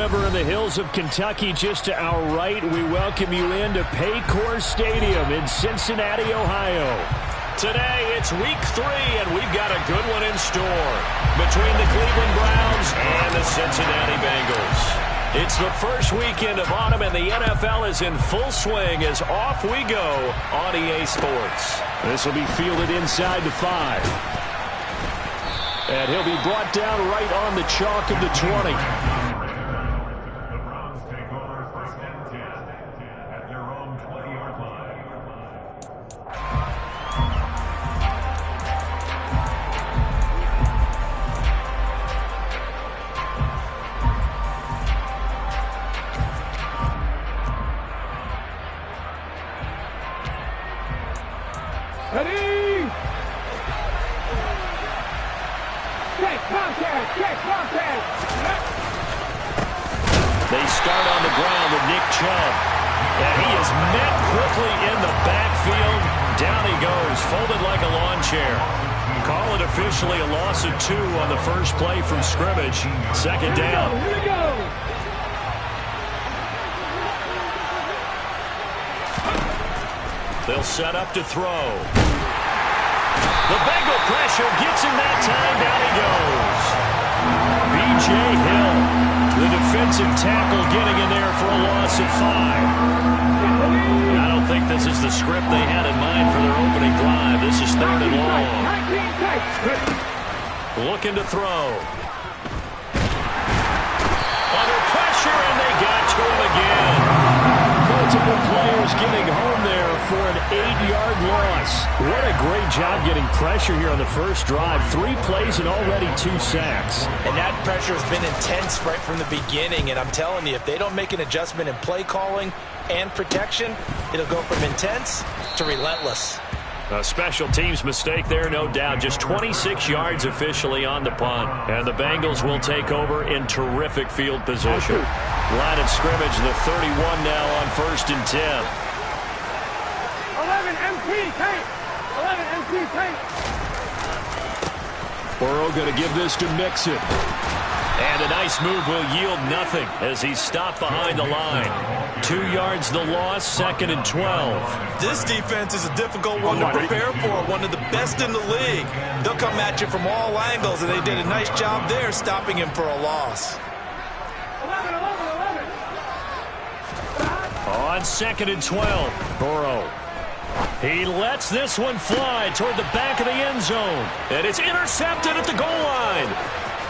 River in the hills of Kentucky. Just to our right, we welcome you into Paycor Stadium in Cincinnati, Ohio. Today, it's week 3, and we've got a good one in store between the Cleveland Browns and the Cincinnati Bengals. It's the first weekend of autumn, and the NFL is in full swing as off we go on EA Sports. This will be fielded inside the 5. And he'll be brought down right on the chalk of the 20. The Browns take over 1st and 10 at their own 20-yard line. Ready? Check contact. They start on the ground with Nick Chubb. And he is met quickly in the backfield. Down he goes, folded like a lawn chair. Call it officially a loss of 2 on the first play from scrimmage. Second down. Here we go. They'll set up to throw. The Bengal pressure gets him that time. Down he goes. B.J. Hill, the defensive tackle, getting in there for a loss of 5. I don't think this is the script they had in mind for their opening drive. This is 3rd and long. Looking to throw. Under pressure, and they got to him again. Multiple players getting home there for an 8-yard loss. What a great job getting pressure here on the first drive. 3 plays and already 2 sacks. And that pressure has been intense right from the beginning. And I'm telling you, if they don't make an adjustment in play calling and protection, it'll go from intense to relentless. A special teams mistake there, no doubt. Just 26 yards officially on the punt. And the Bengals will take over in terrific field position. Line of scrimmage, the 31 now on 1st and 10. 11 MP tank. Burrow going to give this to Mixon. And a nice move will yield nothing as he's stopped behind the line. 2 yards the loss, 2nd and 12. This defense is a difficult one to prepare for, one of the best in the league. They'll come at you from all angles, and they did a nice job there stopping him for a loss. 11. On 2nd and 12, Burrow. He lets this one fly toward the back of the end zone. And it's intercepted at the goal line.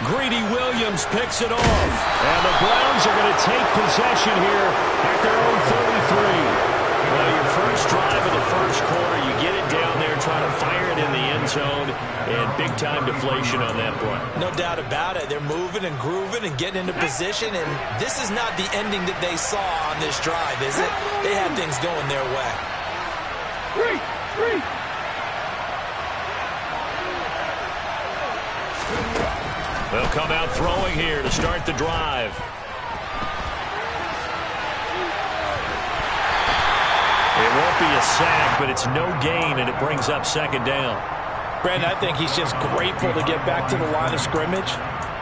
Greedy Williams picks it off. And the Browns are going to take possession here at their own 33. Well, your first drive of the first quarter, you get it down there, trying to fire it in the end zone, and big-time deflation on that play. No doubt about it. They're moving and grooving and getting into position, and this is not the ending that they saw on this drive, is it? They had things going their way. 3. They'll come out throwing here to start the drive. It won't be a sack, but it's no gain, and it brings up 2nd down. Brandon, I think he's just grateful to get back to the line of scrimmage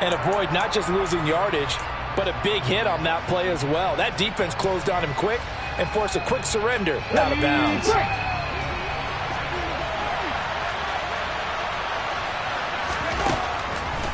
and avoid not just losing yardage, but a big hit on that play as well. That defense closed on him quick and forced a quick surrender out of bounds.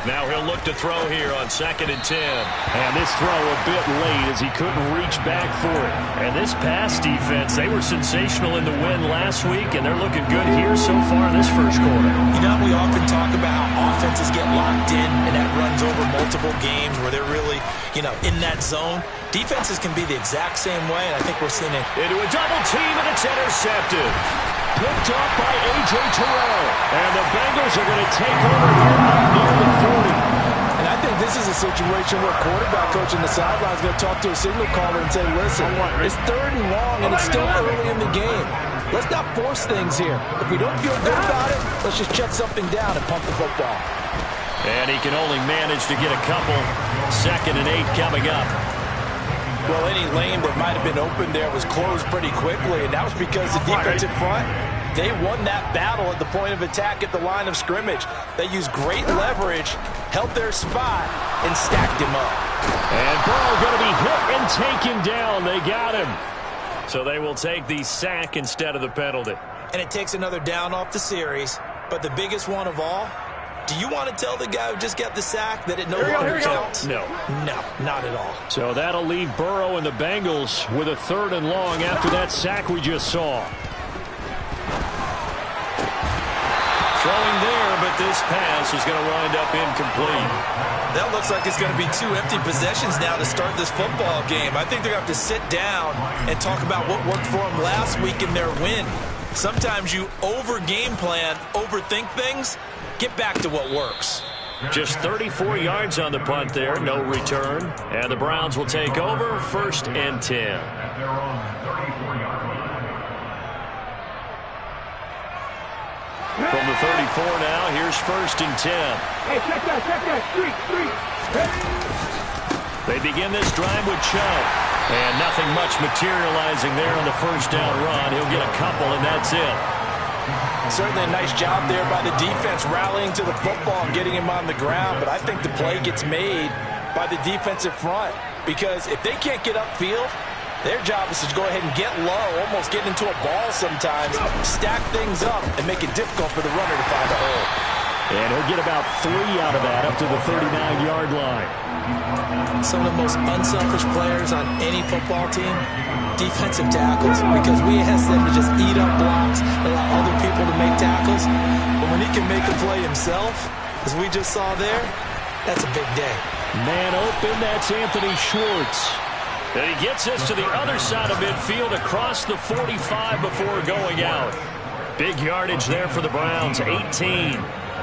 Now he'll look to throw here on 2nd and 10. And this throw a bit late as he couldn't reach back for it. And this pass defense, they were sensational in the win last week, and they're looking good here so far in this first quarter. You know, we often talk about how offenses get locked in, and that runs over multiple games where they're really, in that zone. Defenses can be the exact same way, and I think we're seeing it. Into a double team, and it's intercepted. Picked up by A.J. Terrell. And the Bengals are going to take over here up near the 40. And I think this is a situation where quarterback coach in the sideline is going to talk to a signal caller and say, listen, it's 3rd and long, and it's still early in the game. Let's not force things here. If we don't feel good about it, let's just check something down and pump the football. And he can only manage to get a couple. 2nd and 8 coming up. Well, any lane that might have been open there was closed pretty quickly, and that was because the defensive front, they won that battle at the point of attack at the line of scrimmage. They used great leverage held their spot, and stacked him up. And Burrow going to be hit and taken down. They got him. So they will take the sack instead of the penalty. And it takes another down off the series. But the biggest one of all, do you want to tell the guy who just got the sack that it no longer counts? No. No, not at all. So that'll leave Burrow and the Bengals with a 3rd and long after that sack we just saw. Throwing there, but this pass is going to wind up incomplete. That looks like it's going to be 2 empty possessions now to start this football game. I think they're going to have to sit down and talk about what worked for them last week in their win. Sometimes you over-game plan, overthink things. Get back to what works. Just 34 yards on the punt there, no return. And the Browns will take over, 1st and 10. At their own 34-yard line. From the 34 now, here's 1st and 10. Hey, check that, street. They begin this drive with Chubb. And nothing much materializing there on the 1st down run. He'll get a couple, and that's it. Certainly a nice job there by the defense rallying to the football and getting him on the ground. But I think the play gets made by the defensive front. Because if they can't get upfield, their job is to go ahead and get low, almost get into a ball sometimes, stack things up, and make it difficult for the runner to find a hole. And he'll get about 3 out of that up to the 39-yard line. Some of the most unselfish players on any football team, defensive tackles, because we ask them to just eat up blocks, allow other people to make tackles. But when he can make a play himself, as we just saw there, that's a big day. Man open, that's Anthony Schwartz. And he gets us to the other side of midfield across the 45 before going out. Big yardage there for the Browns, 18.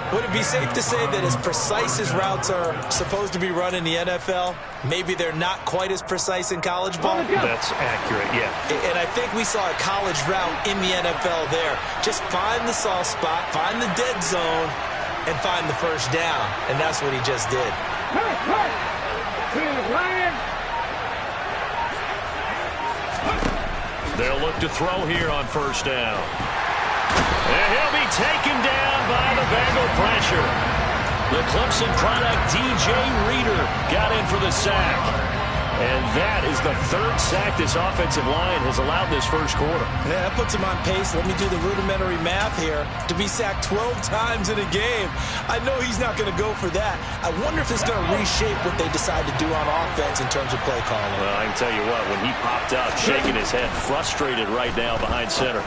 Would it be safe to say that as precise as routes are supposed to be run in the NFL, maybe they're not quite as precise in college ball? That's accurate, yeah. And I think we saw a college route in the NFL there. Just find the soft spot, find the dead zone, and find the 1st down. And that's what he just did. They'll look to throw here on 1st down. And he'll be taken down by the Bengal pressure. The Clemson product, DJ Reader, got in for the sack. And that is the 3rd sack this offensive line has allowed this 1st quarter. Yeah, that puts him on pace. Let me do the rudimentary math here. To be sacked 12 times in a game. I know he's not going to go for that. I wonder if it's going to reshape what they decide to do on offense in terms of play calling. Well, I can tell you what, when he popped up, shaking his head, frustrated right now behind center.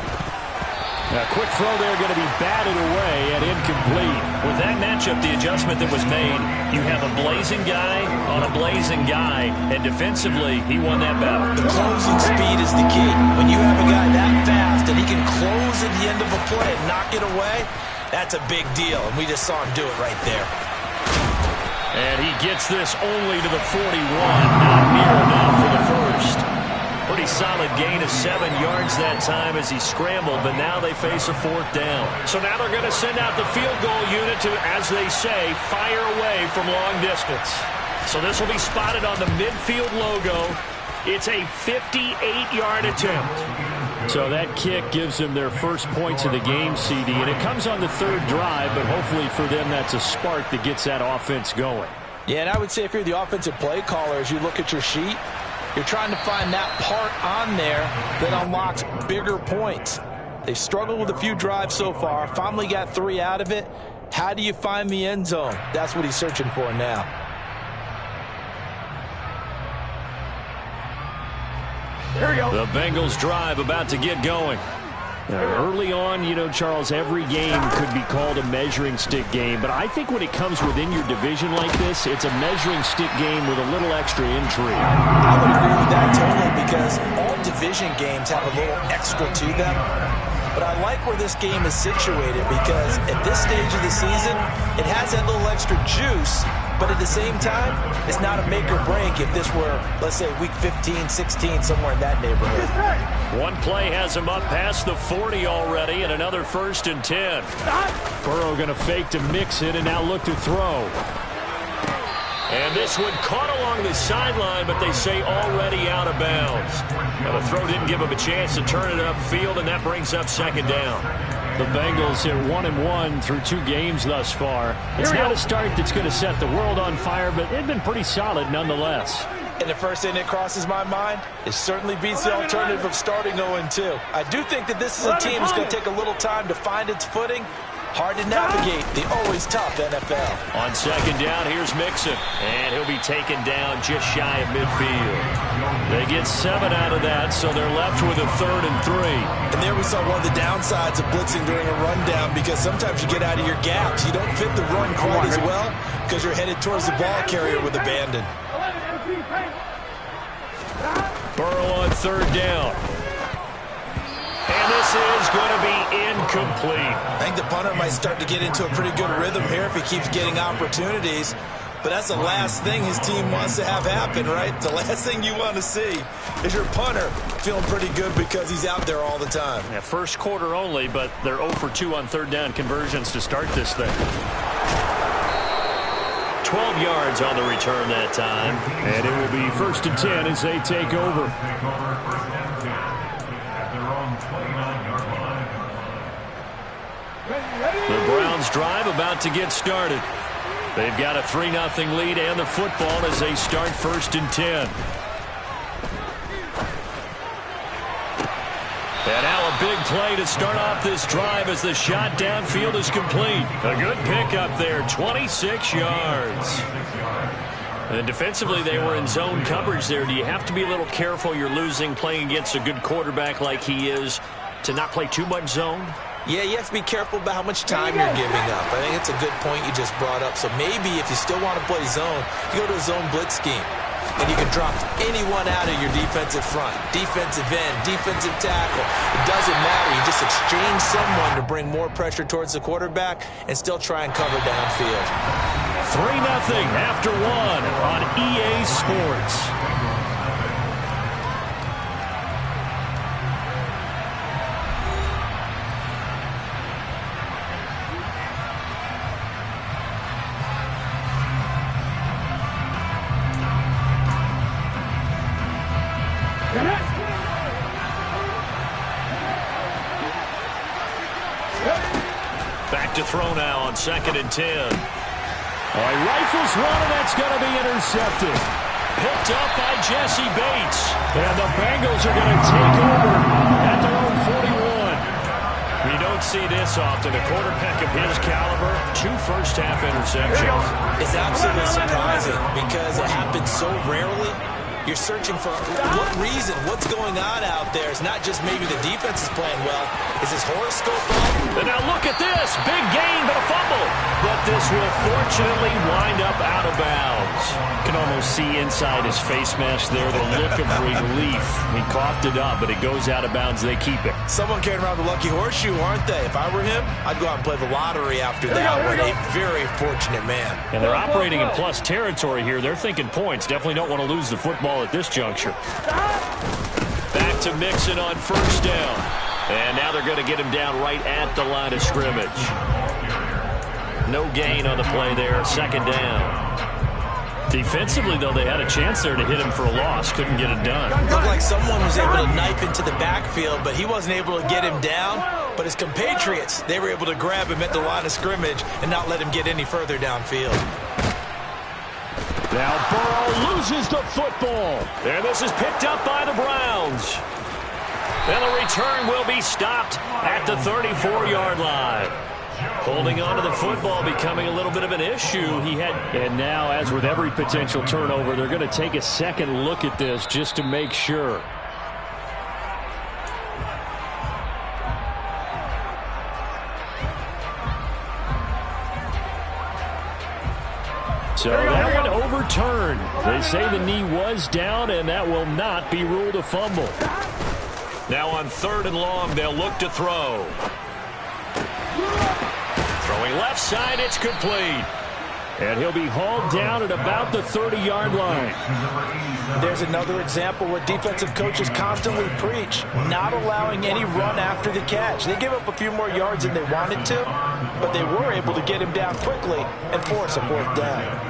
A quick throw there going to be batted away and incomplete. With that matchup, the adjustment that was made, you have a blazing guy on a blazing guy, and defensively, he won that battle. The closing speed is the key. When you have a guy that fast and he can close at the end of a play and knock it away, that's a big deal, and we just saw him do it right there. And he gets this only to the 41, not near enough for the 1st. Pretty solid gain of 7 yards that time as he scrambled, but now they face a 4th down. So now they're going to send out the field goal unit to, as they say, fire away from long distance. So this will be spotted on the midfield logo. It's a 58-yard attempt. So that kick gives them their 1st points of the game, CD, and it comes on the 3rd drive, but hopefully for them that's a spark that gets that offense going. Yeah, and I would say if you're the offensive play caller, as you look at your sheet, you're trying to find that part on there that unlocks bigger points. They've struggled with a few drives so far, finally got 3 out of it. How do you find the end zone? That's what he's searching for now. Here we go. The Bengals drive about to get going. Early on, you know, Charles, every game could be called a measuring stick game, but I think when it comes within your division like this, it's a measuring stick game with a little extra intrigue. I would agree with that totally, because all division games have a little extra to them. But I like where this game is situated, because at this stage of the season, it has that little extra juice, but at the same time, it's not a make or break if this were, let's say, week 15, 16, somewhere in that neighborhood. One play has him up past the 40 already, and another 1st and 10. Burrow going to fake to mix it and now look to throw. And this one caught along the sideline, but they say already out of bounds. Now the throw didn't give him a chance to turn it upfield, and that brings up 2nd down. The Bengals hit 1-1 through 2 games thus far. It's not a start that's going to set the world on fire, but they've been pretty solid nonetheless. And the first thing that crosses my mind, it certainly beats the alternative of starting 0-2. I do think that this is a team that's going to take a little time to find its footing. Hard to navigate the always tough NFL. On second down, here's Mixon. And he'll be taken down just shy of midfield. They get 7 out of that, so they're left with a 3rd and 3. And there we saw one of the downsides of blitzing during a rundown, because sometimes you get out of your gaps. You don't fit the run quite as well because you're headed towards the ball carrier with abandon. Burrow on 3rd down. And this is going to be incomplete. I think the punter might start to get into a pretty good rhythm here if he keeps getting opportunities. But that's the last thing his team wants to have happen, right? The last thing you want to see is your punter feeling pretty good because he's out there all the time. Yeah, first quarter only, but they're 0 for 2 on 3rd down conversions to start this thing. 12 yards on the return that time. And it will be 1st and 10 as they take over. The Browns drive about to get started. They've got a 3-0 lead and the football as they start 1st and 10. And now a big play to start off this drive as the shot downfield is complete. A good pickup there, 26 yards. And defensively, they were in zone coverage there. Do you have to be a little careful? You're losing playing against a good quarterback like he is to not play too much zone? Yeah, you have to be careful about how much time you're giving up. I think it's a good point you just brought up. So maybe if you still want to play zone, you go to a zone blitz scheme. And you can drop anyone out of your defensive front, defensive end, defensive tackle. It doesn't matter. You just exchange someone to bring more pressure towards the quarterback and still try and cover downfield. 3-0 after 1 on EA Sports. Back to throw now on 2nd and 10. He rifles one, and that's going to be intercepted. Picked up by Jesse Bates. And the Bengals are going to take over at their own 41. We don't see this often. A quarterback of his caliber, 2 first-half interceptions. It's absolutely surprising because it happens so rarely. You're searching for what reason, what's going on out there. It's not just maybe the defense is playing well. Is his horoscope off? And now look at this. Big gain, but a fumble. But this will fortunately wind up out of bounds. You can almost see inside his face mask there the look of relief. He coughed it up, but it goes out of bounds. They keep it. Someone carrying around the lucky horseshoe, aren't they? If I were him, I'd go out and play the lottery after that one. A very fortunate man. And they're operating in plus territory here. They're thinking points. Definitely don't want to lose the football at this juncture. Back to Mixon on 1st down. And now they're going to get him down right at the line of scrimmage. No gain on the play there. 2nd down. Defensively, though, they had a chance there to hit him for a loss. Couldn't get it done. Looked like someone was able to knife into the backfield, but he wasn't able to get him down. But his compatriots, they were able to grab him at the line of scrimmage and not let him get any further downfield. Now Burrow loses the football. And this is picked up by the Browns. And the return will be stopped at the 34-yard line. Holding on to the football becoming a little bit of an issue. And now, as with every potential turnover, they're going to take a second look at this just to make sure. So that one overturned. They say the knee was down, and that will not be ruled a fumble. Now on 3rd and long, they'll look to throw. Throwing left side, it's complete. And he'll be hauled down at about the 30-yard line. There's another example where defensive coaches constantly preach, not allowing any run after the catch. They gave up a few more yards than they wanted to, but they were able to get him down quickly and force a 4th down.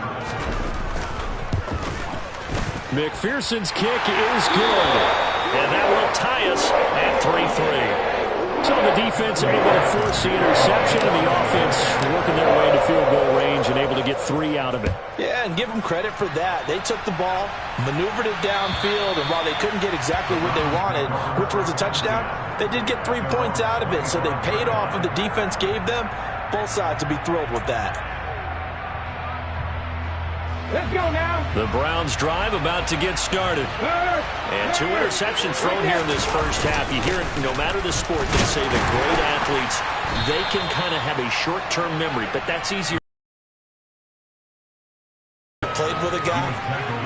McPherson's kick is good. And that will tie us at 3-3. So the defense able to force the interception, and the offense working their way to field goal range and able to get 3 out of it. Yeah, and give them credit for that. They took the ball, maneuvered it downfield, and while they couldn't get exactly what they wanted, which was a touchdown, they did get 3 points out of it. So they paid off what the defense gave them. Both sides to be thrilled with that. Let's go now. The Browns drive about to get started. And 2 interceptions thrown here in this first half. You hear it, no matter the sport, they say that great athletes, they can kind of have a short-term memory, but that's easier. Played with a guy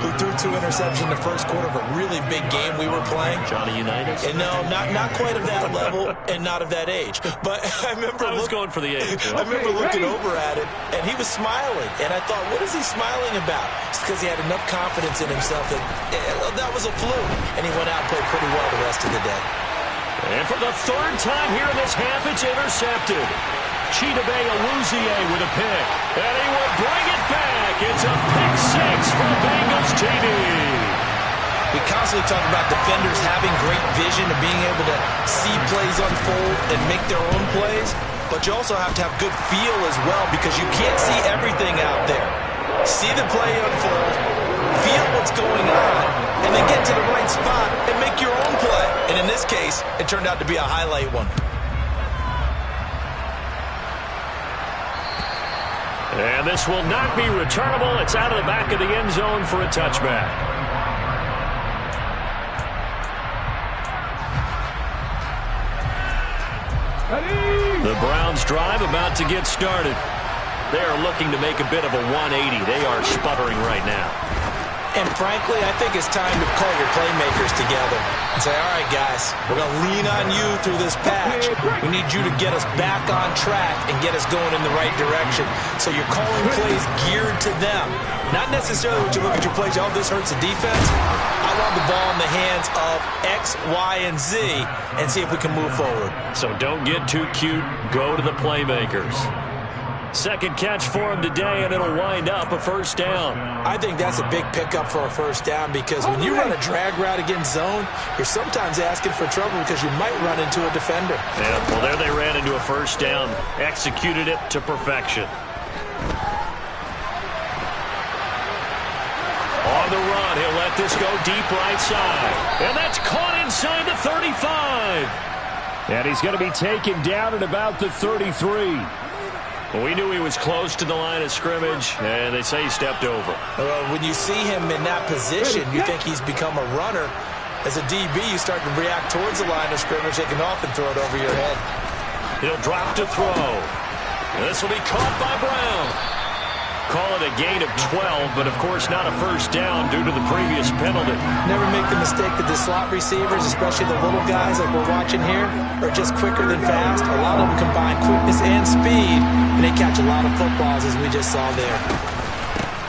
who threw 2 interceptions in the first quarter of a really big game we were playing. Johnny Unitas? And no, not quite of that level and not of that age. But I remember I was going for the age. I remember looking over at him, and he was smiling. And I thought, what is he smiling about? It's because he had enough confidence in himself that that was a fluke. And he went out and played pretty well the rest of the day. And for the 3rd time here in this half, it's intercepted. Chidobe Awuzie with a pick. And he will bring it back. It's a pick 6 for Bengals TD. We constantly talk about defenders having great vision and being able to see plays unfold and make their own plays. But you also have to have good feel as well because you can't see everything out there. See the play unfold, feel what's going on, and then get to the right spot and make your own play. And in this case, it turned out to be a highlight one. And this will not be returnable. It's out of the back of the end zone for a touchback. The Browns drive about to get started. They are looking to make a bit of a 180. They are sputtering right now. And frankly, I think it's time to call your playmakers together and say, all right, guys, we're going to lean on you through this patch. We need you to get us back on track and get us going in the right direction. So you're calling plays geared to them. Not necessarily when you look at your plays, oh, this hurts the defense. I want the ball in the hands of X, Y, and Z and see if we can move forward. So don't get too cute. Go to the playmakers. 2nd catch for him today, and it'll wind up a 1st down. I think that's a big pickup for a 1st down because when you run a drag route against zone, you're sometimes asking for trouble because you might run into a defender. Yeah, well, there they ran into a 1st down, executed it to perfection. On the run, he'll let this go deep right side. And that's caught inside the 35. And he's going to be taken down at about the 33. Well, we knew he was close to the line of scrimmage, and they say he stepped over. When you see him in that position, you think he's become a runner. As a DB, you start to react towards the line of scrimmage. They can often throw it over your head. He'll drop to throw. This will be caught by Brown. Call it a gain of 12, but of course not a 1st down due to the previous penalty. Never make the mistake that the slot receivers, especially the little guys like we're watching here, are just quicker than fast. A lot of them combine quickness and speed, and they catch a lot of footballs as we just saw there.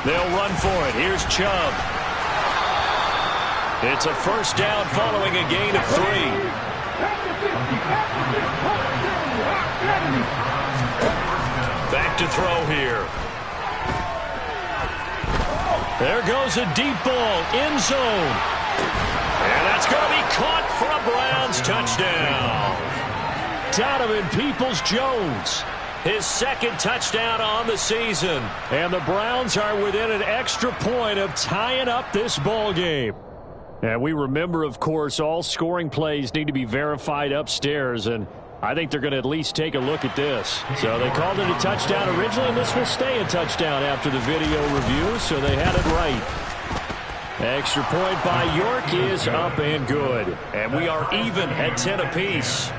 They'll run for it. Here's Chubb. It's a 1st down following a gain of 3. Back to throw here. There goes a deep ball, end zone. And that's going to be caught for a Browns touchdown. Donovan Peoples-Jones, his 2nd touchdown on the season. And the Browns are within an extra point of tying up this ball game. And we remember, of course, all scoring plays need to be verified upstairs, and I think they're going to at least take a look at this. So they called it a touchdown originally, and this will stay a touchdown after the video review, so they had it right. Extra point by York is up and good. And we are even at 10 apiece.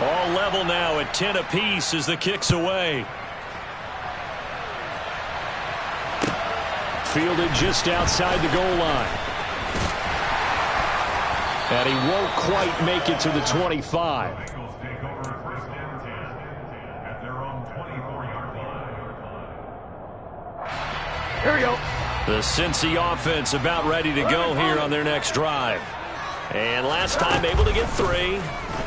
All level now at 10 apiece as the kick's away. Fielded just outside the goal line. And he won't quite make it to the 25. Bengals take over 1st and 10 at their own 24-yard line. Here we go. The Cincy offense about ready to go here on their next drive. And last time able to get 3.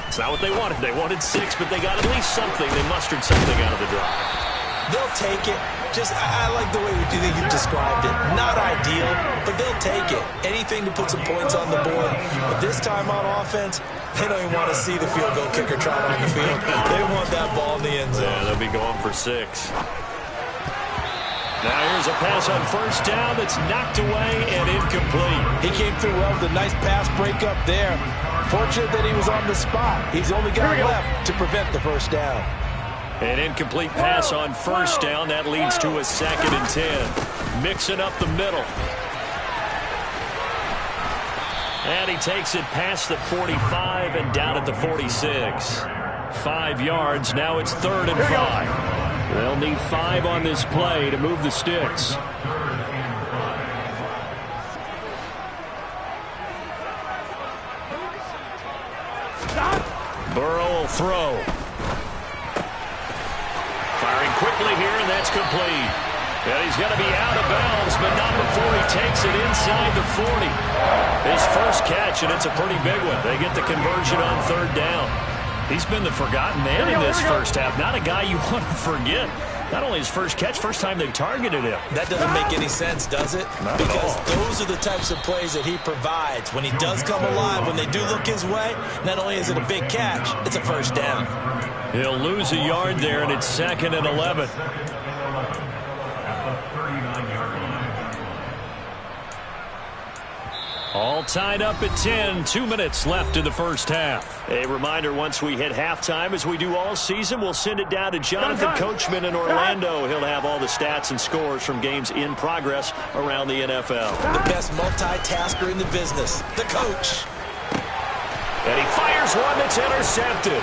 It's not what they wanted. They wanted 6, but they got at least something. They mustered something out of the drive. They'll take it. I like the way you think you've described it. Not ideal, but they'll take it. Anything to put some points on the board. But this time on offense, they don't even want to see the field goal kicker trot on the field. They want that ball in the end zone. Yeah, they'll be going for 6. Now here's a pass on first down that's knocked away and incomplete. He came through well with a nice pass breakup there. Fortunate that he was on the spot. He's only got left to prevent the first down. An incomplete pass on first down. That leads to a 2nd and 10. Mixing up the middle. And he takes it past the 45 and down at the 46. 5 yards. Now it's 3rd and 5. They'll need 5 on this play to move the sticks. Burrow will throw. Firing quickly here, and that's complete. And he's going to be out of bounds, but not before he takes it inside the 40. His first catch, and it's a pretty big one. They get the conversion on 3rd down. He's been the forgotten man in this first half. Not a guy you want to forget. Not only his first catch, first time they've targeted him. That doesn't make any sense, does it? Not because at all. Those are the types of plays that he provides. When he does come alive, when they do look his way, not only is it a big catch, it's a first down. He'll lose a yard there, and it's 2nd and 11. All tied up at 10. 2 minutes left in the first half. A reminder, once we hit halftime, as we do all season, we'll send it down to Jonathan Coachman in Orlando. He'll have all the stats and scores from games in progress around the NFL. The best multitasker in the business, the coach. And he fires one that's intercepted.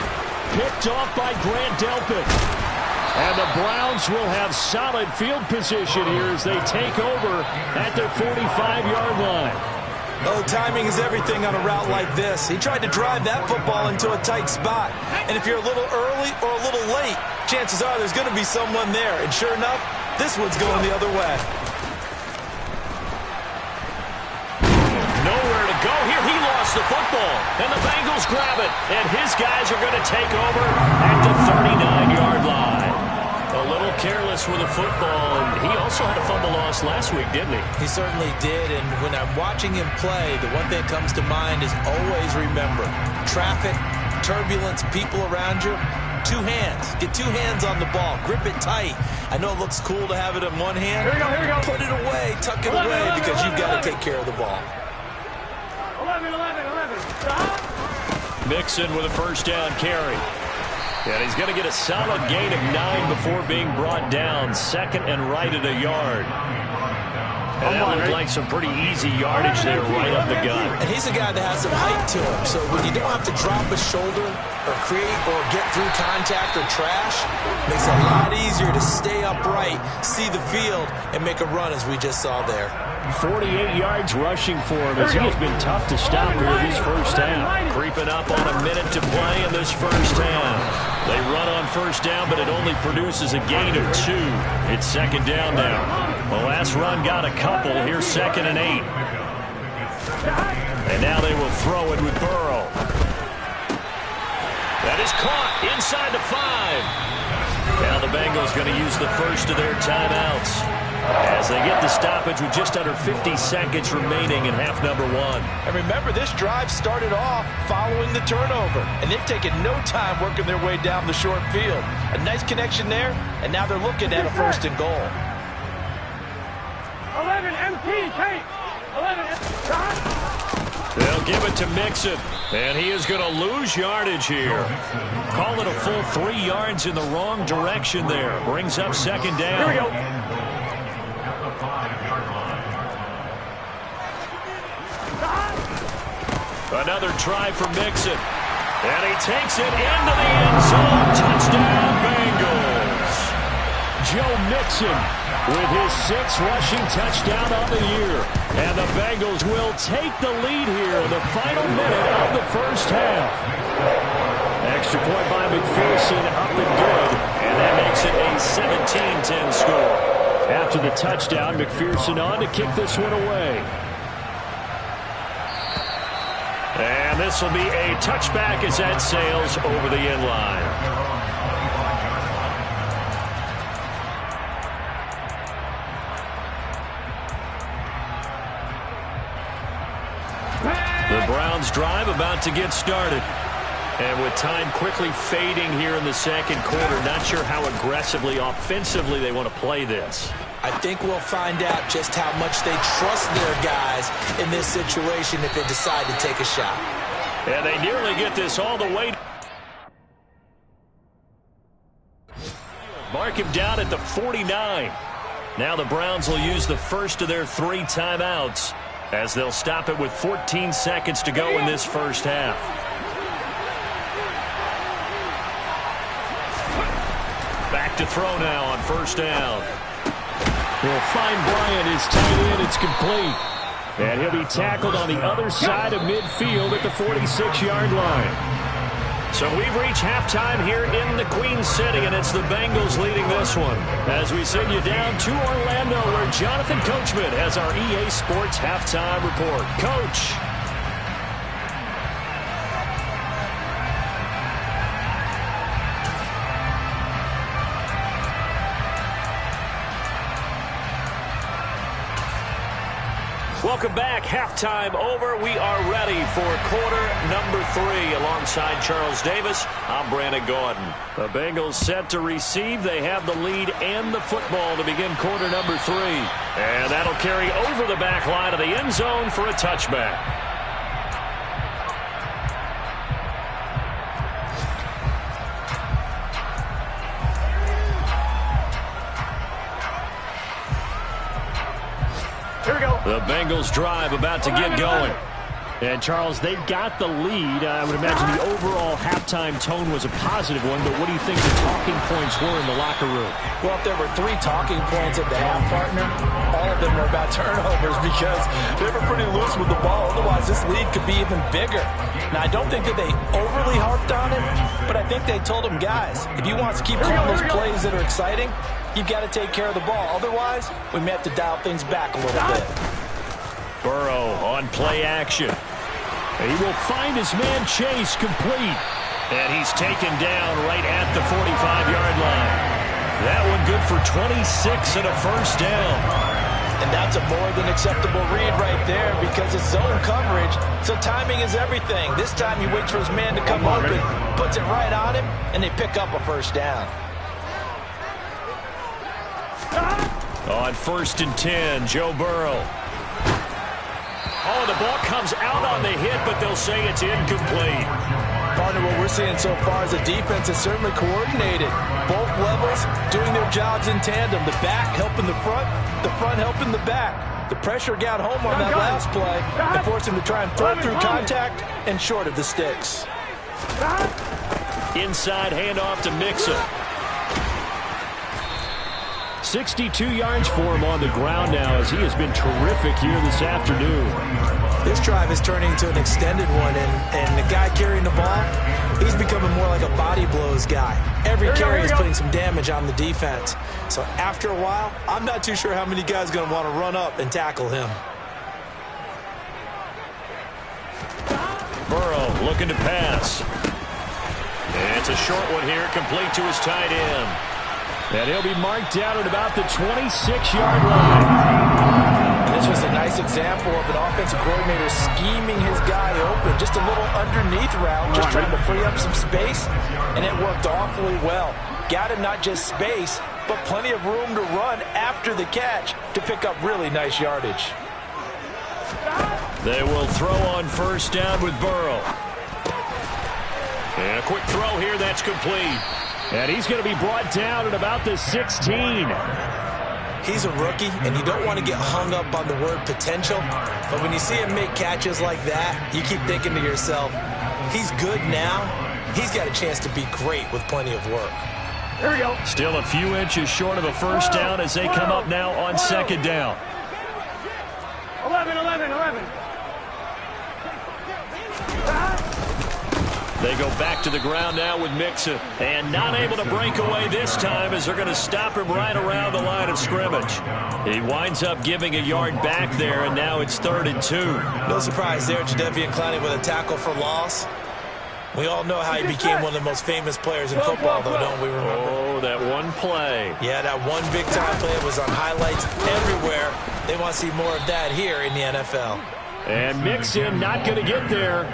Picked off by Grant Delpit. And the Browns will have solid field position here as they take over at their 45-yard line. Oh, timing is everything on a route like this. He tried to drive that football into a tight spot. And if you're a little early or a little late, chances are there's going to be someone there. And sure enough, this one's going the other way. Nowhere to go here. He lost the football. And the Bengals grab it. And his guys are going to take over at the 39-yard line. A little careless with the football, and he also had a fumble loss last week, didn't he? He certainly did, and when I'm watching him play, the one thing that comes to mind is always remember, traffic, turbulence, people around you, 2 hands. Get 2 hands on the ball. Grip it tight. I know it looks cool to have it in one hand. Here we go. Put it away, tuck it away, because you've got to take care of the ball. 11. Stop. Mixon with a first down carry. And he's going to get a solid gain of 9 before being brought down. 2nd and right at a yard. And that looked like some pretty easy yardage there right up the gut. And he's a guy that has some height to him. So when you don't have to drop a shoulder or create or get through contact or trash, it makes it a lot easier to stay upright, see the field, and make a run as we just saw there. 48 yards rushing for him as he has been tough to stop here this first half. Creeping up on a minute to play in this first half. They run on first down, but it only produces a gain of 2. It's 2nd down now. The last run got a couple. Here's 2nd and 8. And now they will throw it with Burrow. That is caught inside the 5. Now the Bengals going to use the first of their timeouts as they get the stoppage with just under 50 seconds remaining in half number 1. And remember, this drive started off following the turnover, and they've taken no time working their way down the short field. A nice connection there, and now they're looking at a 1st and goal. 11 MT, Kate. 11 They'll give it to Mixon, and he is going to lose yardage here. Call it a full 3 yards in the wrong direction there. Brings up 2nd down. Here we go. Another try for Mixon. And he takes it into the end zone. Touchdown, Bengals. Joe Mixon with his 6th rushing touchdown on the year. And the Bengals will take the lead here in the final minute of the first half. Extra point by McPherson up and good. And that makes it a 17-10 score. After the touchdown, McPherson on to kick this one away. And this will be a touchback as that sails over the end line. The Browns drive about to get started. And with time quickly fading here in the second quarter, not sure how aggressively, offensively they want to play this. I think we'll find out just how much they trust their guys in this situation if they decide to take a shot. And they nearly get this all the way. Mark him down at the 49. Now the Browns will use the first of their 3 timeouts as they'll stop it with 14 seconds to go in this first half. Back to throw now on first down. Will find Bryant, his tight end. It's complete. And he'll be tackled on the other side of midfield at the 46-yard line. So we've reached halftime here in the Queen City, and it's the Bengals leading this one. As we send you down to Orlando, where Jonathan Coachman has our EA Sports halftime report. Coach. Welcome back. Halftime over. We are ready for quarter number 3. Alongside Charles Davis, I'm Brandon Gordon. The Bengals set to receive. They have the lead and the football to begin quarter number 3. And that'll carry over the back line of the end zone for a touchback. The Bengals drive about to get going. And, Charles, they've got the lead. I would imagine the overall halftime tone was a positive one, but what do you think the talking points were in the locker room? Well, if there were 3 talking points at the half, partner, all of them were about turnovers because they were pretty loose with the ball. Otherwise, this lead could be even bigger. Now, I don't think that they overly harped on it, but I think they told them, guys, if you want to keep calling those plays that are exciting, you've got to take care of the ball. Otherwise, we may have to dial things back a little bit. Burrow on play action. He will find his man Chase complete. And he's taken down right at the 45-yard line. That one good for 26 and a first down. And that's a more than acceptable read right there because it's zone coverage, so timing is everything. This time he waits for his man to come open, puts it right on him, and they pick up a first down. On 1st and 10, Joe Burrow. Oh, the ball comes out on the hit, but they'll say it's incomplete. Partner, what we're seeing so far is the defense is certainly coordinated. Both levels doing their jobs in tandem. The back helping the front helping the back. The pressure got home on that last play and forced him to try and throw through contact and short of the sticks. Inside handoff to Mixon. 62 yards for him on the ground now as he has been terrific here this afternoon. This drive is turning into an extended one, and the guy carrying the ball, he's becoming more like a body blows guy. Every carry is putting some damage on the defense. So after a while, I'm not too sure how many guys are going to want to run up and tackle him. Burrow looking to pass. And it's a short one here, complete to his tight end. And he'll be marked down at about the 26-yard line. And this was a nice example of an offensive coordinator scheming his guy open. Just a little underneath route, just trying to free up some space, and it worked awfully well. Got him not just space, but plenty of room to run after the catch to pick up really nice yardage. They will throw on first down with Burrow. And a quick throw here, that's complete. And he's going to be brought down at about the 16. He's a rookie, and you don't want to get hung up on the word potential. But when you see him make catches like that, you keep thinking to yourself, he's good now. He's got a chance to be great with plenty of work. Here we go. Still a few inches short of a first down as they come up now on second down. 11, 11, 11. They go back to the ground now with Mixon. And not able to break away this time as they're going to stop him right around the line of scrimmage. He winds up giving a yard back there, and now it's 3rd and 2. No surprise there, Jadeveon Clowney with a tackle for loss. We all know how he became one of the most famous players in football, though, don't we remember? Oh, that one play. Yeah, that one big-time play was on highlights everywhere. They want to see more of that here in the NFL. And Mixon not going to get there.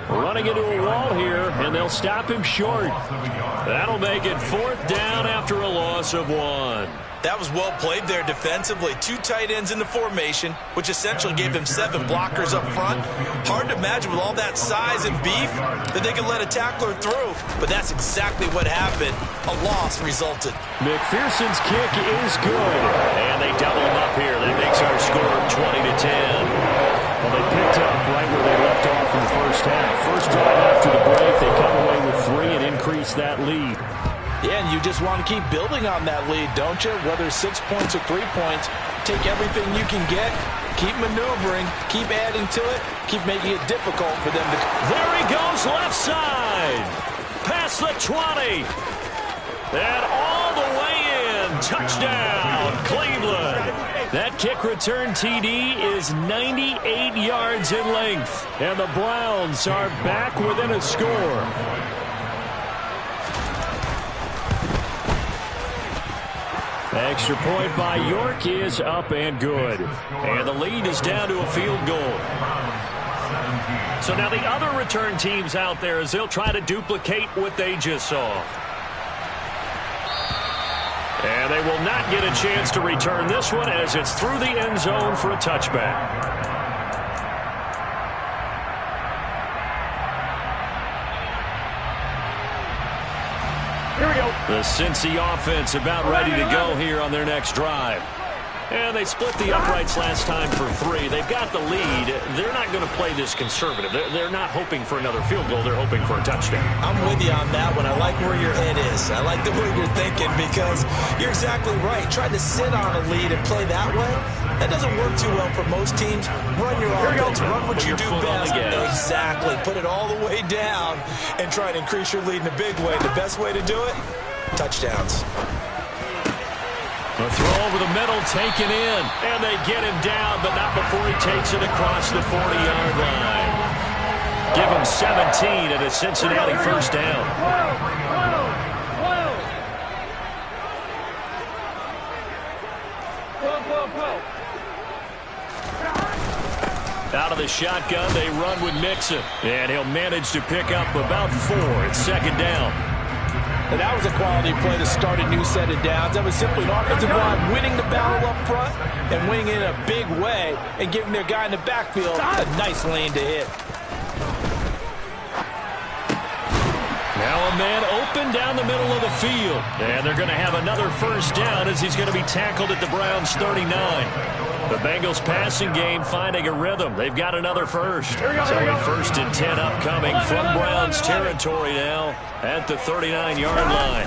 Running into a wall here, and they'll stop him short. That'll make it 4th down after a loss of 1. That was well played there defensively. 2 tight ends in the formation, which essentially gave them 7 blockers up front. Hard to imagine with all that size and beef that they could let a tackler through, but that's exactly what happened. A loss resulted. McPherson's kick is good, and they double him up here. That makes our score 20-10. Well, they picked up right where they left off in the first half. First drive after the break, they come away with 3 and increase that lead. Yeah, and you just want to keep building on that lead, don't you? Whether it's 6 points or 3 points, take everything you can get, keep maneuvering, keep adding to it, keep making it difficult for them to... There he goes, left side. Past the 20. And all the way in. Touchdown, Cleveland. That kick return TD is 98 yards in length. And the Browns are back within a score. Extra point by York is up and good. And the lead is down to a field goal. So now the other return teams out there as they'll try to duplicate what they just saw. And they will not get a chance to return this one as it's through the end zone for a touchback. Here we go. The Cincy offense about ready to go here on their next drive. And they split the uprights last time for 3. They've got the lead. They're not going to play this conservative. They're not hoping for another field goal. They're hoping for a touchdown. I'm with you on that one. I like where your head is. I like the way you're thinking because you're exactly right. Trying to sit on a lead and play that way, that doesn't work too well for most teams. Run your offense. Run what you do best. Exactly. Put it all the way down and try to increase your lead in a big way. The best way to do it, touchdowns. The throw over the middle taken in, and they get him down, but not before he takes it across the 40-yard line. Give him 17 and a Cincinnati first down. Out of the shotgun, they run with Mixon, and he'll manage to pick up about 4. It's 2nd down. And that was a quality play to start a new set of downs. That was simply an offensive line winning the battle up front and winning it in a big way and giving their guy in the backfield a nice lane to hit. Now a man open down the middle of the field. And they're going to have another first down as he's going to be tackled at the Browns' 39. The Bengals passing game finding a rhythm. They've got another first. So a 1st and 10 upcoming from Browns territory now at the 39-yard line.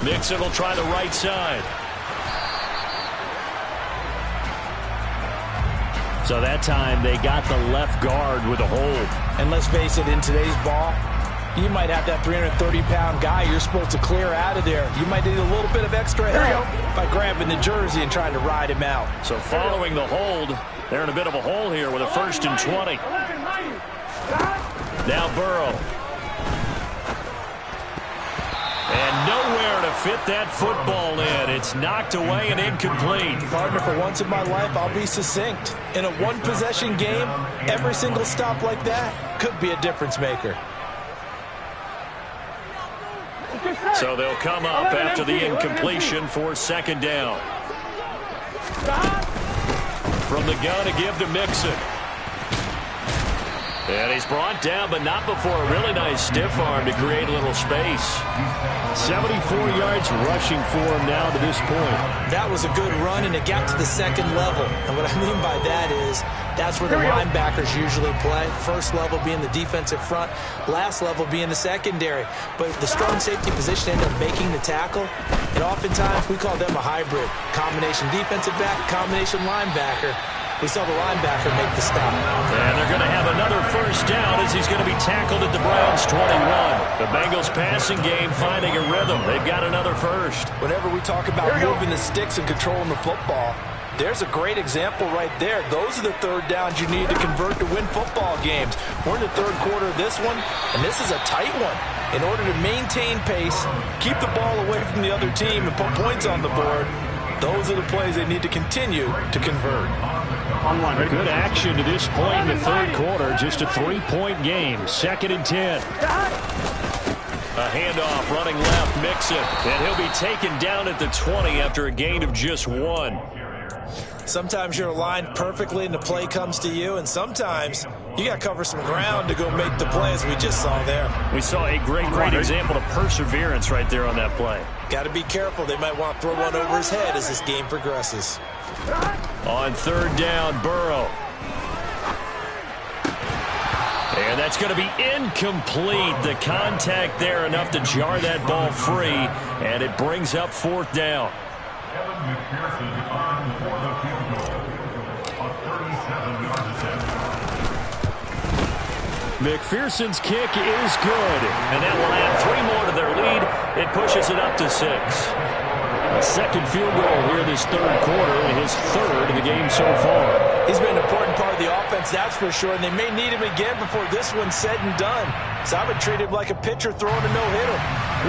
Mixon will try the right side. So that time they got the left guard with a hold. And let's face it, in today's ball, you might have that 330-pound guy you're supposed to clear out of there. You might need a little bit of extra help by grabbing the jersey and trying to ride him out. So following the hold, they're in a bit of a hole here with a 1st and 20. Now Burrow. And nowhere to fit that football in. It's knocked away and incomplete. Partner, for once in my life, I'll be succinct. In a one-possession game, every single stop like that could be a difference maker. So they'll come up after the incompletion for 2nd down. From the gun to give to Mixon. And he's brought down, but not before a really nice stiff arm to create a little space. 74 yards rushing for him now to this point. That was a good run, and it got to the 2nd level. And what I mean by that is that's where the linebackers usually play. First level being the defensive front, last level being the secondary. But the strong safety position ended up making the tackle, and oftentimes we call them a hybrid. Combination defensive back, combination linebacker. We saw the linebacker make the stop. And they're going to have another first down as he's going to be tackled at the Browns' 21. The Bengals passing game finding a rhythm. They've got another first. Whenever we talk about moving the sticks and controlling the football, there's a great example right there. Those are the 3rd downs you need to convert to win football games. We're in the 3rd quarter of this one, and this is a tight one. In order to maintain pace, keep the ball away from the other team, and put points on the board, those are the plays they need to continue to convert. Good action to this point in the third quarter. Just a 3-point game. 2nd and 10. A handoff running left, Mixon. And he'll be taken down at the 20 after a gain of just 1. Sometimes you're aligned perfectly and the play comes to you, and sometimes you got to cover some ground to go make the play, as we just saw there. We saw a great example of perseverance right there on that play. Got to be careful. They might want to throw one over his head as this game progresses. On 3rd down, Burrow. And that's going to be incomplete. The contact there enough to jar that ball free, and it brings up 4th down. McPherson on for the field goal. A 37-yard attempt. McPherson's kick is good. And that will add 3 more to their lead. It pushes it up to 6. A second field goal here this third quarter, and his 3rd of the game so far. He's been an important part of the offense, that's for sure, and they may need him again before this one's said and done. So I would treat him like a pitcher throwing a no-hitter.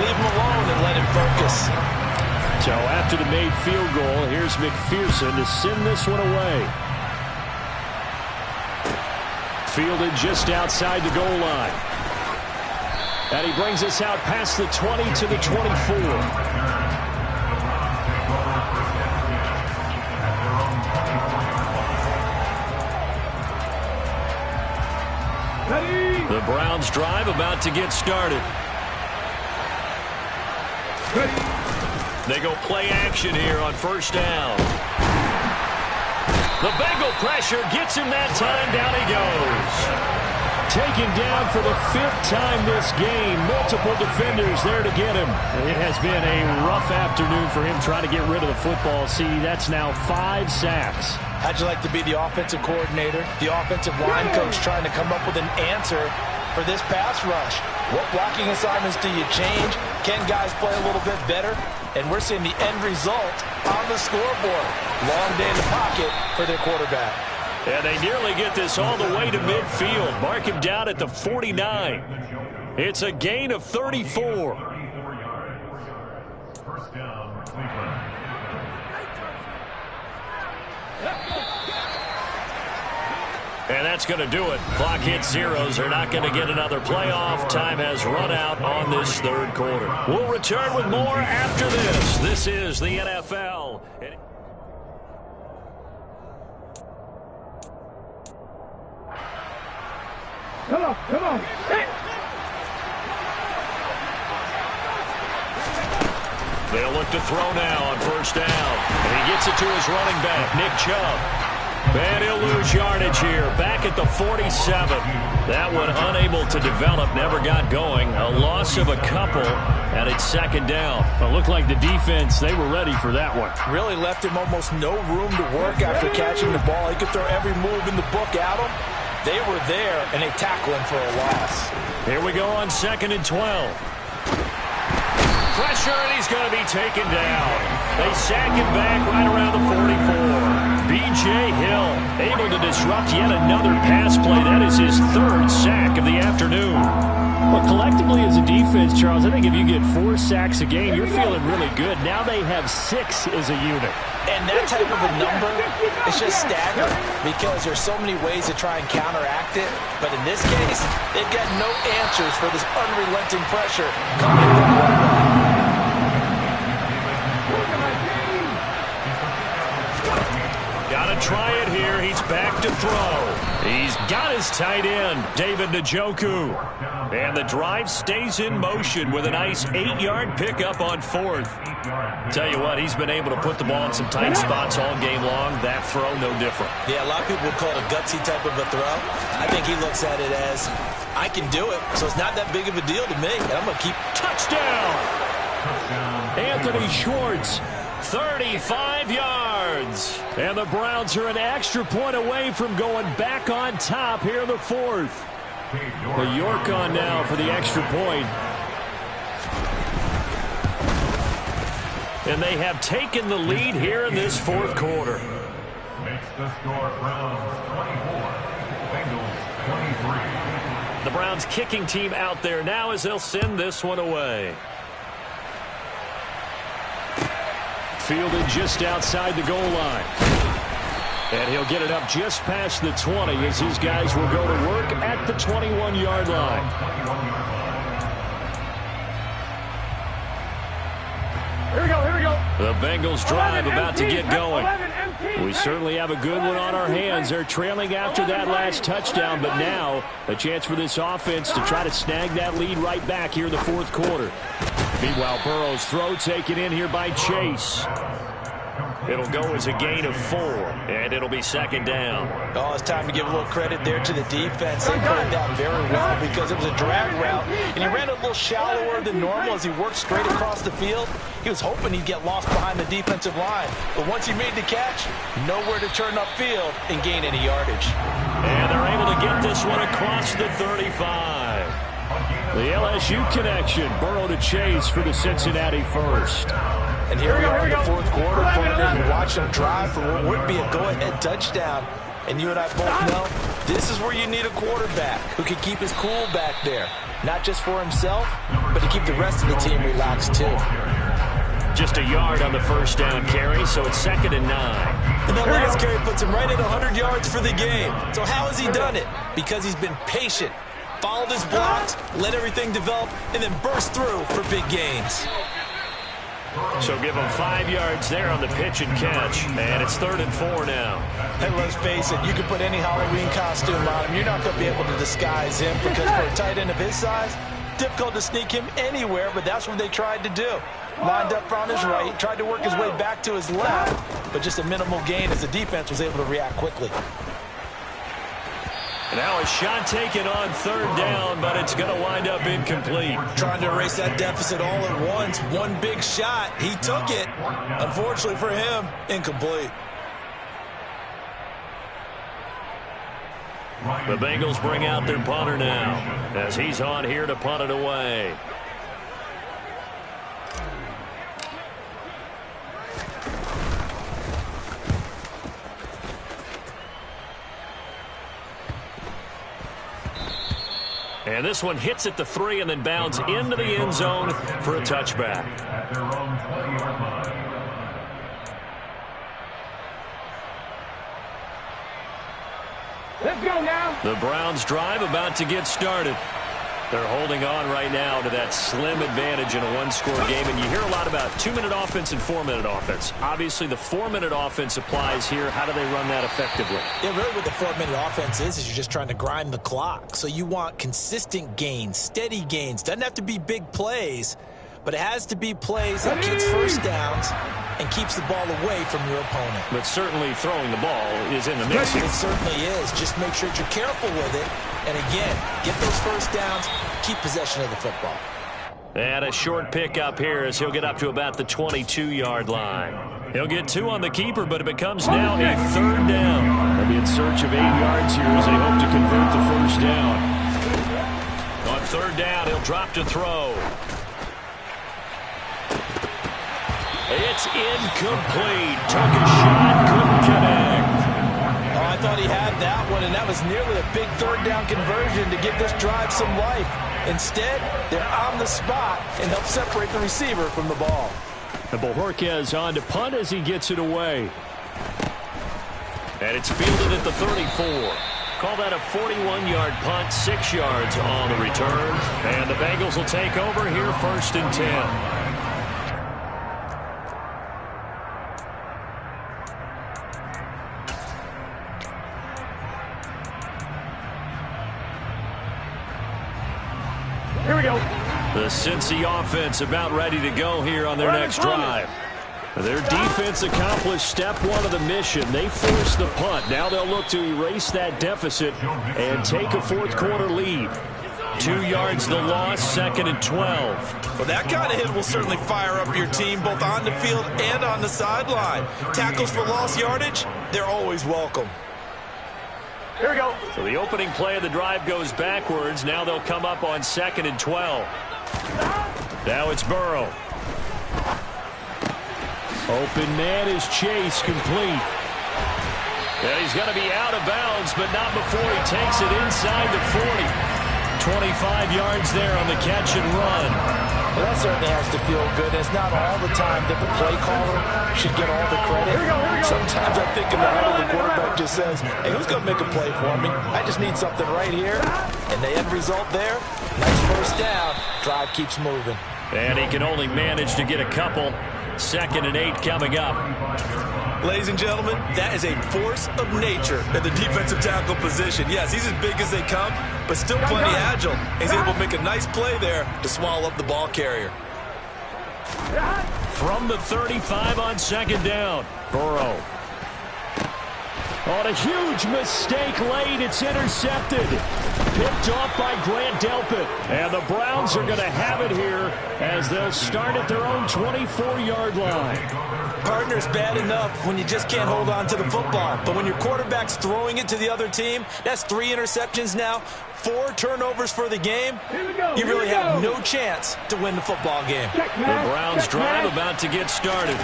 Leave him alone and let him focus. So after the made field goal, here's McPherson to send this one away. Fielded just outside the goal line. And he brings us out past the 20 to the 24. The Browns drive about to get started. They go play action here on 1st down. The Bengal pressure gets him that time. Down he goes. Taken down for the 5th time this game. Multiple defenders there to get him. It has been a rough afternoon for him trying to get rid of the football. See, that's now 5 sacks. How'd you like to be the offensive coordinator, the offensive line coach trying to come up with an answer for this pass rush? What blocking assignments do you change? Can guys play a little bit better? And we're seeing the end result on the scoreboard. Long day in the pocket for their quarterback. And they nearly get this all the way to midfield. Mark him down at the 49. It's a gain of 34. 1st down, Cleveland. And that's going to do it. Clock hits zeros. They're not going to get another playoff. Time has run out on this 3rd quarter. We'll return with more after this. This is the NFL. Come on. They'll look to throw now on 1st down. And he gets it to his running back, Nick Chubb. And he'll lose yardage here. Back at the 47. That one unable to develop, never got going. A loss of a couple, and it's 2nd down. It looked like the defense, they were ready for that one. Really left him almost no room to work after catching the ball. He could throw every move in the book at him. They were there, and they tackle him for a loss. Here we go on 2nd and 12. Pressure, and he's going to be taken down. They sack him back right around the 44. B.J. Hill able to disrupt yet another pass play. That is his 3rd sack of the afternoon. Well, collectively as a defense, Charles, I think if you get 4 sacks a game, you're feeling really good. Now they have 6 as a unit. And that type of a number is just staggering because there's so many ways to try and counteract it. But in this case, they've got no answers for this unrelenting pressure coming to the quarterback. Gotta try it here. He's back to throw. He's got his tight end, David Njoku. And the drive stays in motion with a nice 8-yard pickup on 4th. Tell you what, he's been able to put the ball in some tight spots all game long. That throw, no different. Yeah, a lot of people would call it a gutsy type of a throw. I think he looks at it as, I can do it, so it's not that big of a deal to me, and I'm going to keep. Touchdown! Anthony Schwartz. 35 yards. And the Browns are an extra point away from going back on top here in the 4th. The York on now for the extra point. And they have taken the lead here in this 4th quarter. Makes the score Browns 24, Bengals 23. The Browns kicking team out there now as they'll send this one away. Fielded just outside the goal line. And he'll get it up just past the 20 as his guys will go to work at the 21-yard line. Here we go, here we go. The Bengals drive about to get going. We certainly have a good one on our hands. They're trailing after that last touchdown, but now a chance for this offense to try to snag that lead right back here in the fourth quarter. Meanwhile, Burrow's throw taken in here by Chase. It'll go as a gain of 4, and it'll be second down. Oh, it's time to give a little credit there to the defense. They played that very well because it was a drag route, and he ran a little shallower than normal as he worked straight across the field. He was hoping he'd get lost behind the defensive line, but once he made the catch, nowhere to turn upfield and gain any yardage. And they're able to get this one across the 35. The LSU connection, Burrow to Chase for the Cincinnati first. And here we are in the fourth quarter, and watch them drive for what would be a go-ahead touchdown. And you and I both know this is where you need a quarterback who can keep his cool back there. Not just for himself, but to keep the rest of the team relaxed too. Just a yard on the first down carry, so it's 2nd and 9. And that last carry puts him right at 100 yards for the game. So how has he done it? Because he's been patient, followed his blocks, let everything develop, and then burst through for big gains. So give him 5 yards there on the pitch and catch. And it's 3rd and 4 now. And let's face it, you can put any Halloween costume on him. You're not going to be able to disguise him because for a tight end of his size, difficult to sneak him anywhere, but that's what they tried to do. Lined up on his right, tried to work his way back to his left, but just a minimal gain as the defense was able to react quickly. Now a shot taken on 3rd down, but it's going to wind up incomplete. Trying to erase that deficit all at once. One big shot. He took it. Unfortunately for him, incomplete. The Bengals bring out their punter now as he's on here to punt it away. And this one hits at the 3 and then bounds into the end zone for a touchback. At their own 20-yard line. Let's go now. The Browns drive about to get started. They're holding on right now to that slim advantage in a one-score game. And you hear a lot about 2-minute offense and 4-minute offense. Obviously, the 4-minute offense applies here. How do they run that effectively? Yeah, really what the 4-minute offense is you're just trying to grind the clock. So you want consistent gains, steady gains. Doesn't have to be big plays, but it has to be plays that gets first downs and keeps the ball away from your opponent. But certainly throwing the ball is in the mix. It certainly is. Just make sure that you're careful with it. And again, get those first downs, keep possession of the football. And a short pickup here as he'll get up to about the 22-yard line. He'll get 2 on the keeper, but it becomes now a 3rd down. They'll be in search of 8 yards here as they hope to convert the first down. On 3rd down, he'll drop to throw. It's incomplete. Took a shot, couldn't connect. Oh, I thought he had that one, and that was nearly a big 3rd down conversion to give this drive some life. Instead, they're on the spot and help separate the receiver from the ball. And Bojorquez on to punt as he gets it away. And it's fielded at the 34. Call that a 41-yard punt, 6 yards on the return. And the Bengals will take over here 1st and 10. Here we go. The Cincy offense about ready to go here on their next drive. Their defense accomplished step 1 of the mission. They forced the punt. Now they'll look to erase that deficit and take a fourth quarter lead. 2 yards the loss, 2nd and 12. Well, that kind of hit will certainly fire up your team both on the field and on the sideline. Tackles for lost yardage, they're always welcome. Here we go. So the opening play of the drive goes backwards. Now they'll come up on 2nd and 12. Now it's Burrow. Open man is Chase, complete. And he's going to be out of bounds, but not before he takes it inside the 40. 25 yards there on the catch and run. Well, that certainly has to feel good. It's not all the time that the play caller should get all the credit. Sometimes I think in the huddle, the quarterback just says, hey, who's going to make a play for me? I just need something right here. And the end result there, nice first down. Drive keeps moving. And he can only manage to get a couple. 2nd and 8 coming up. Ladies and gentlemen, that is a force of nature in the defensive tackle position. Yes, he's as big as they come, but still plenty agile. He's able to make a nice play there to swallow up the ball carrier. From the 35 on 2nd down, Burrow. On a huge mistake late, it's intercepted. Picked off by Grant Delpit. And the Browns are going to have it here as they'll start at their own 24-yard line. Partner's bad enough when you just can't hold on to the football. But when your quarterback's throwing it to the other team, that's 3 interceptions now, 4 turnovers for the game. You really have no chance to win the football game. The Browns drive about to get started.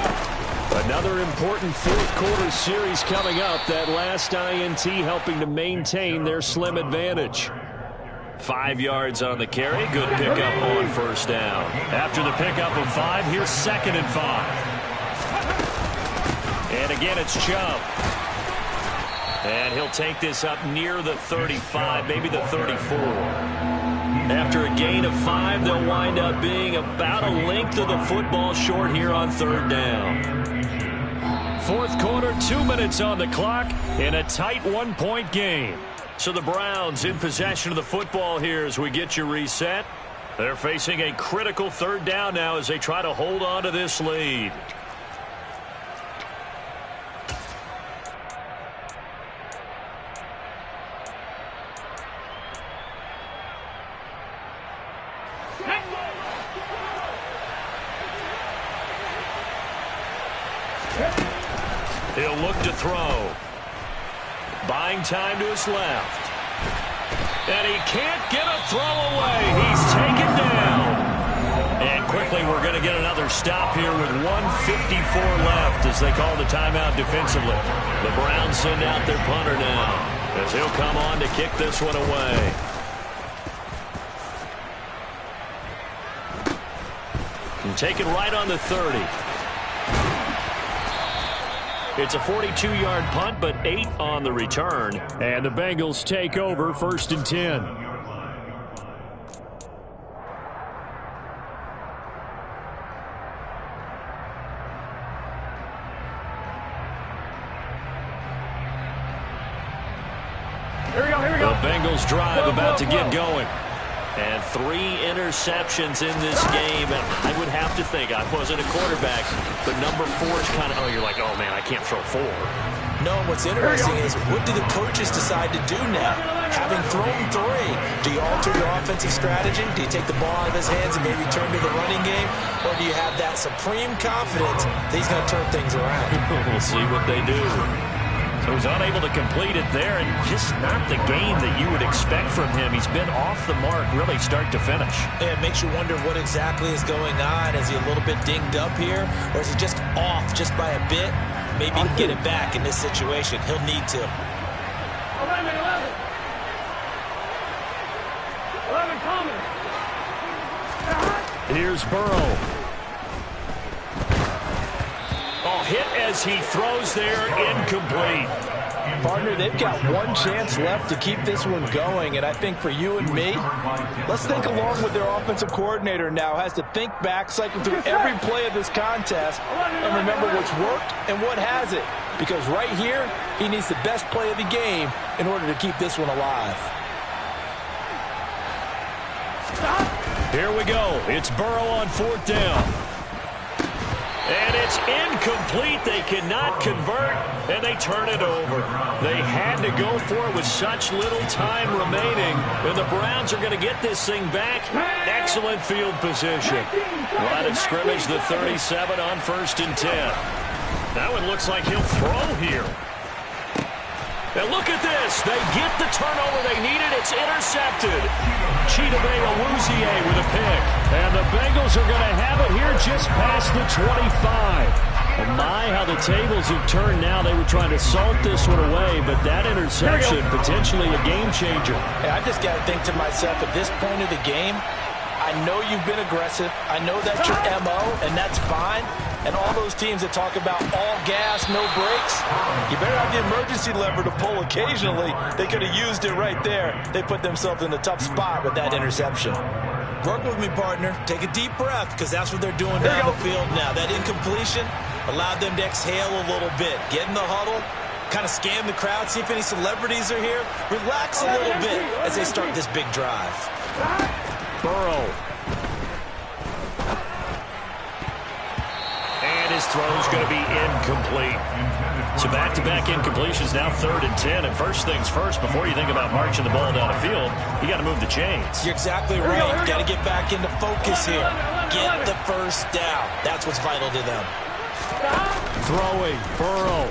Another important 4th quarter series coming up. That last INT helping to maintain their slim advantage. 5 yards on the carry. Good pickup on 1st down. After the pickup of 5, here's 2nd and 5. And again, it's Chubb. And he'll take this up near the 35, maybe the 34. After a gain of 5, they'll wind up being about a length of the football short here on 3rd down. 4th quarter, 2 minutes on the clock in a tight 1-point game. So the Browns in possession of the football here as we get you reset. They're facing a critical 3rd down now as they try to hold on to this lead. He'll look to throw. Buying time to his left. And he can't get a throw away. He's taken down. And quickly we're going to get another stop here with 1:54 left as they call the timeout defensively. The Browns send out their punter now as he'll come on to kick this one away. And taken right on the 30. It's a 42-yard punt, but 8 on the return. And the Bengals take over 1st and 10. Here we go. The Bengals drive about to get going. And 3 interceptions in this game. And I would have to think, I wasn't a quarterback, but number 4 is kind of, you're like, oh, man, I can't throw 4. No, what's interesting is what do the coaches decide to do now? Having thrown 3, do you alter your offensive strategy? Do you take the ball out of his hands and maybe turn to the running game? Or do you have that supreme confidence that he's going to turn things around? We'll see what they do. So he's unable to complete it there, and just not the game that you would expect from him. He's been off the mark really start to finish. Yeah, it makes you wonder what exactly is going on. Is he a little bit dinged up here, or is he just off just by a bit? Maybe he can get it back in this situation. He'll need to. 11 coming. Here's Burrow. Hit as he throws there, incomplete. Partner, they've got one chance left to keep this one going, and I think for you and me, let's think along with their offensive coordinator now, has to think back, cycle through every play of this contest, and remember what's worked and what hasn't. Because right here, he needs the best play of the game in order to keep this one alive. Here we go. It's Burrow on 4th down. And it's incomplete. They cannot convert, and they turn it over. They had to go for it with such little time remaining, and the Browns are going to get this thing back. Excellent field position. Line of scrimmage, the 37 on 1st and 10. That one looks like he'll throw here. And look at this. They get the turnover they needed. It's intercepted. Chidobe Awuzie with a pick. And the Bengals are going to have it here just past the 25. Well, my, how the tables have turned now. They were trying to salt this one away, but that interception, potentially a game changer. Hey, I just got to think to myself, at this point of the game, I know you've been aggressive. I know that's your MO, and that's fine. And all those teams that talk about all gas, no brakes, you better have the emergency lever to pull occasionally. They could have used it right there. They put themselves in a tough spot with that interception. Work with me, partner. Take a deep breath, because that's what they're doing down the field now. That incompletion allowed them to exhale a little bit. Get in the huddle, kind of scan the crowd, see if any celebrities are here. Relax a little bit as they start this big drive. Burrow. And his throw's going to be incomplete. So back-to-back incompletions, now 3rd and 10. And first things first, before you think about marching the ball down the field, you got to move the chains. You're exactly right. Got to get back into focus here. Get the first down. That's what's vital to them. Throwing, Burrow.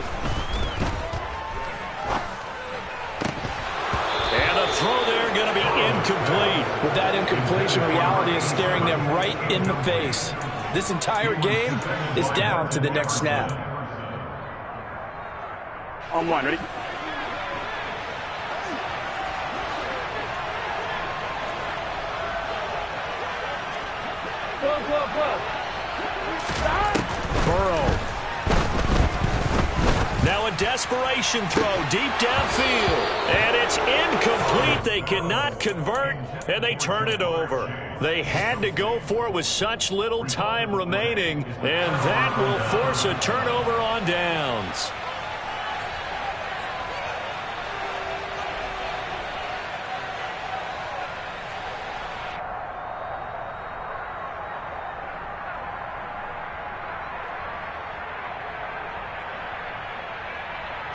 And the throw there going to be incomplete. With that incompletion, reality is staring them right in the face. This entire game is down to the next snap. On one, ready? Burrow. Now a desperation throw deep downfield. And it's incomplete. They cannot convert, and they turn it over. They had to go for it with such little time remaining, and that will force a turnover on downs.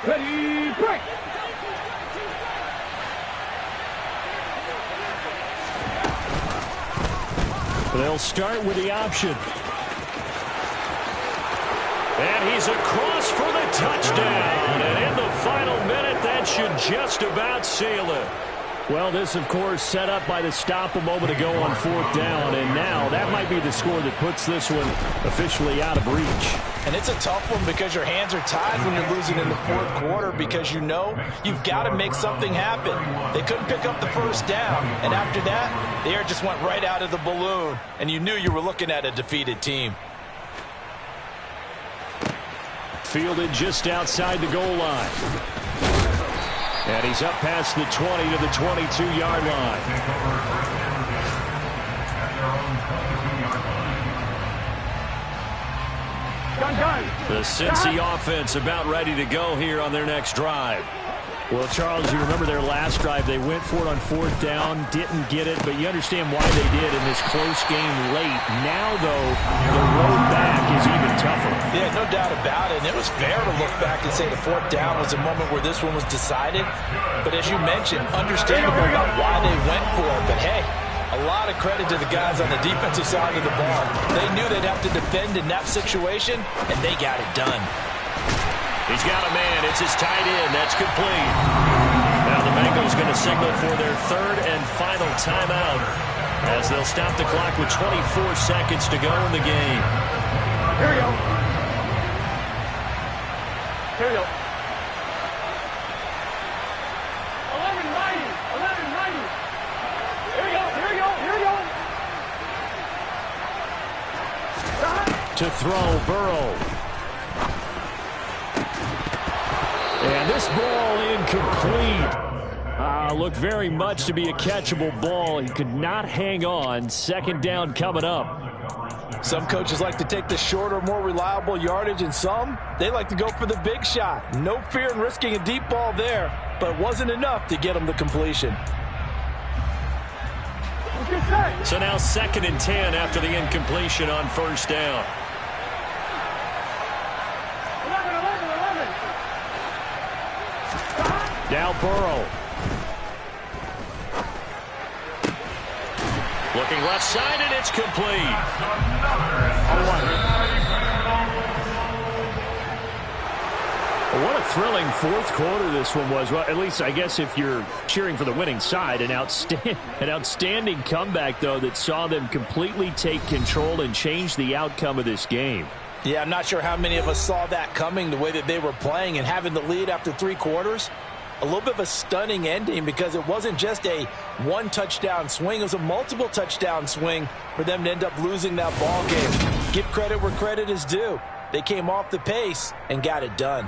Ready, break! They'll start with the option. And he's across for the touchdown. And in the final minute, that should just about seal it. Well, this, of course, set up by the stop a moment ago on 4th down. And now that might be the score that puts this one officially out of reach. And it's a tough one because your hands are tied when you're losing in the 4th quarter because you know you've got to make something happen. They couldn't pick up the first down. And after that, the air just went right out of the balloon. And you knew you were looking at a defeated team. Fielded just outside the goal line. And he's up past the 20 to the 22-yard line. The Cincy offense about ready to go here on their next drive. Well, Charles, you remember their last drive. They went for it on 4th down, didn't get it, but you understand why they did in this close game late. Now, though, the road back is even tougher. Yeah, no doubt about it. And it was fair to look back and say the 4th down was a moment where this one was decided. But as you mentioned, understandable about why they went for it. But, hey, a lot of credit to the guys on the defensive side of the ball. They knew they'd have to defend in that situation, and they got it done. He's got a man. It's his tight end. That's complete. Now the Bengals going to signal for their 3rd and final timeout as they'll stop the clock with 24 seconds to go in the game. Here we go. Here we go. 11:90. 11:90. Here we go. Here we go. Here we go. To throw, Burrow. And this ball incomplete. Looked very much to be a catchable ball. He could not hang on. 2nd down coming up. Some coaches like to take the shorter, more reliable yardage, and some, they like to go for the big shot. No fear in risking a deep ball there, but it wasn't enough to get them the completion. So now 2nd and 10 after the incompletion on 1st down. 11. Now Burrow. Looking left side, and it's complete. What a thrilling 4th quarter this one was. Well, at least I guess if you're cheering for the winning side, an outstanding comeback, though, that saw them completely take control and change the outcome of this game. Yeah, I'm not sure how many of us saw that coming, the way that they were playing and having the lead after 3 quarters. A little bit of a stunning ending because it wasn't just a one-touchdown swing. It was a multiple touchdown swing for them to end up losing that ball game. Give credit where credit is due. They came off the pace and got it done.